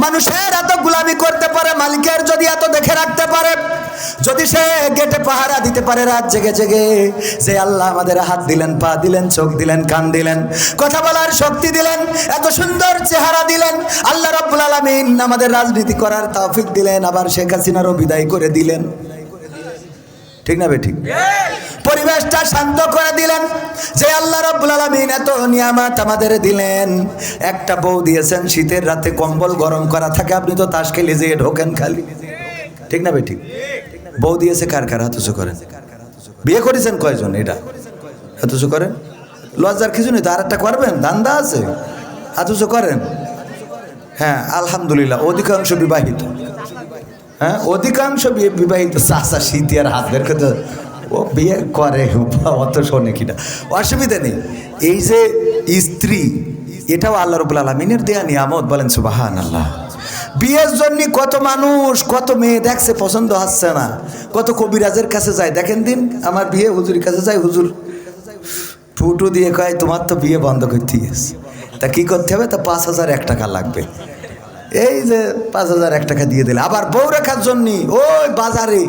মানুষের এত গোলামি করতে পারে, মালিকের যদি এত দেখে রাখতে পারে, যদি সে গেটে পাহারা দিতে পারে রাত জেগে জেগে, যে আল্লাহ আমাদের হাত দিলেন, পা দিলেন, চোখ দিলেন, কান দিলেন, কথা বলার শক্তি দিলেন, এত সুন্দর চেহারা দিলেন, আল্লাহ রাব্বুল আলামিন আমাদের রাজনীতি করার তৌফিক দিলেন, আবার শেখ হাসিনারও বিদায় করে দিলেন, ঠিক না বেঠিক? পরিবেশটা শান্ত করে দিলেন, যে আল্লাহ রাব্বুল আলামিন এত নিয়ামত আমাদের দিলেন। একটা বউ দিয়েছেন, শীতের রাতে কম্বল গরম করা থাকে, আপনি তো তাস খেলে যেয়ে ঢোকেন খালি, ঠিক না বেঠিক? বউ দিয়েছে কার কার? হাত উঁচু করেন। বিয়ে করেছেন কয়জন? এটা হাত উঁচু করেন। লজ্জার কিছু নেই তো, আর একটা করবেন, ধান্দা আছে। হাত উঁচু করেন। হ্যাঁ আলহামদুলিল্লাহ, অধিকাংশ বিবাহিত। হ্যাঁ অধিকাংশ বিবাহিত। চাষা শীতে আর হাত বের করতে, ও বিয়ে করে, অত শোনে কিনা, অসুবিধা নেই। এই যে স্ত্রী, এটাও আল্লাহ রাব্বুল আলামিনের দেয়া নিয়ামত, বলেন সুবহানাল্লাহ। বিয়ের জন্য কত মানুষ, কত মেয়ে দেখছে, পছন্দ হচ্ছে না, কত কবিরাজের কাছে যায়। দেখেন দিন আমার বিয়ে, হুজুরের কাছে যায়, হুজুর ফুটু দিয়ে কয় তোমার তো বিয়ে বন্ধ করতে গেছে। তা কি করতে হবে? তা 5,001 টাকা লাগবে। এই যে 5,001 টাকা দিয়ে দিলে, আবার বউ রেখার জন্য ওই বাজারে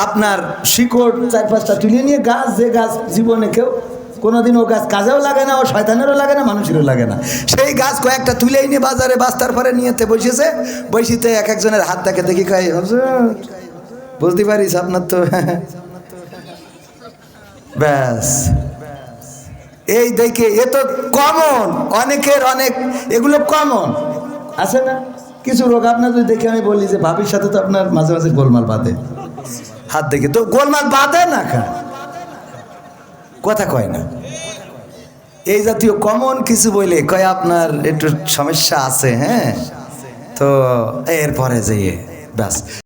আপনার শিকড় 4-5টা তুলে নিয়ে, গাছ, যে গাছ জীবনে কেউ কোনোদিন ও গাছ কাজেও লাগে না, ও শয়তানেরও লাগে না, মানুষেরও লাগে না, সেই গাছ কয়েকটা তুলেই নিয়ে বাজারে বাস্তার পরে নিয়েতে বসেছে। বসিতে এক একজনের হাত দেখে দেখি কয়, হুজুর বুঝতে পারিস আপনার তো ব্যাস। এই দেখে, এ তো কমন, অনেকের অনেক, এগুলো কমন আছে না? কিছু রোগ আপনার যদি দেখে আমি বলি যে ভাবির সাথে তো আপনার মাঝে মাঝে গোলমাল বাঁধে, হাত দেখে তো গোলমাল বাঁধে না, কথা কয় না। এই জাতীয় কমন কিছু বলে কয় আপনার একটু সমস্যা আছে, হ্যাঁ, তো এরপরে যেয়ে ব্যাস।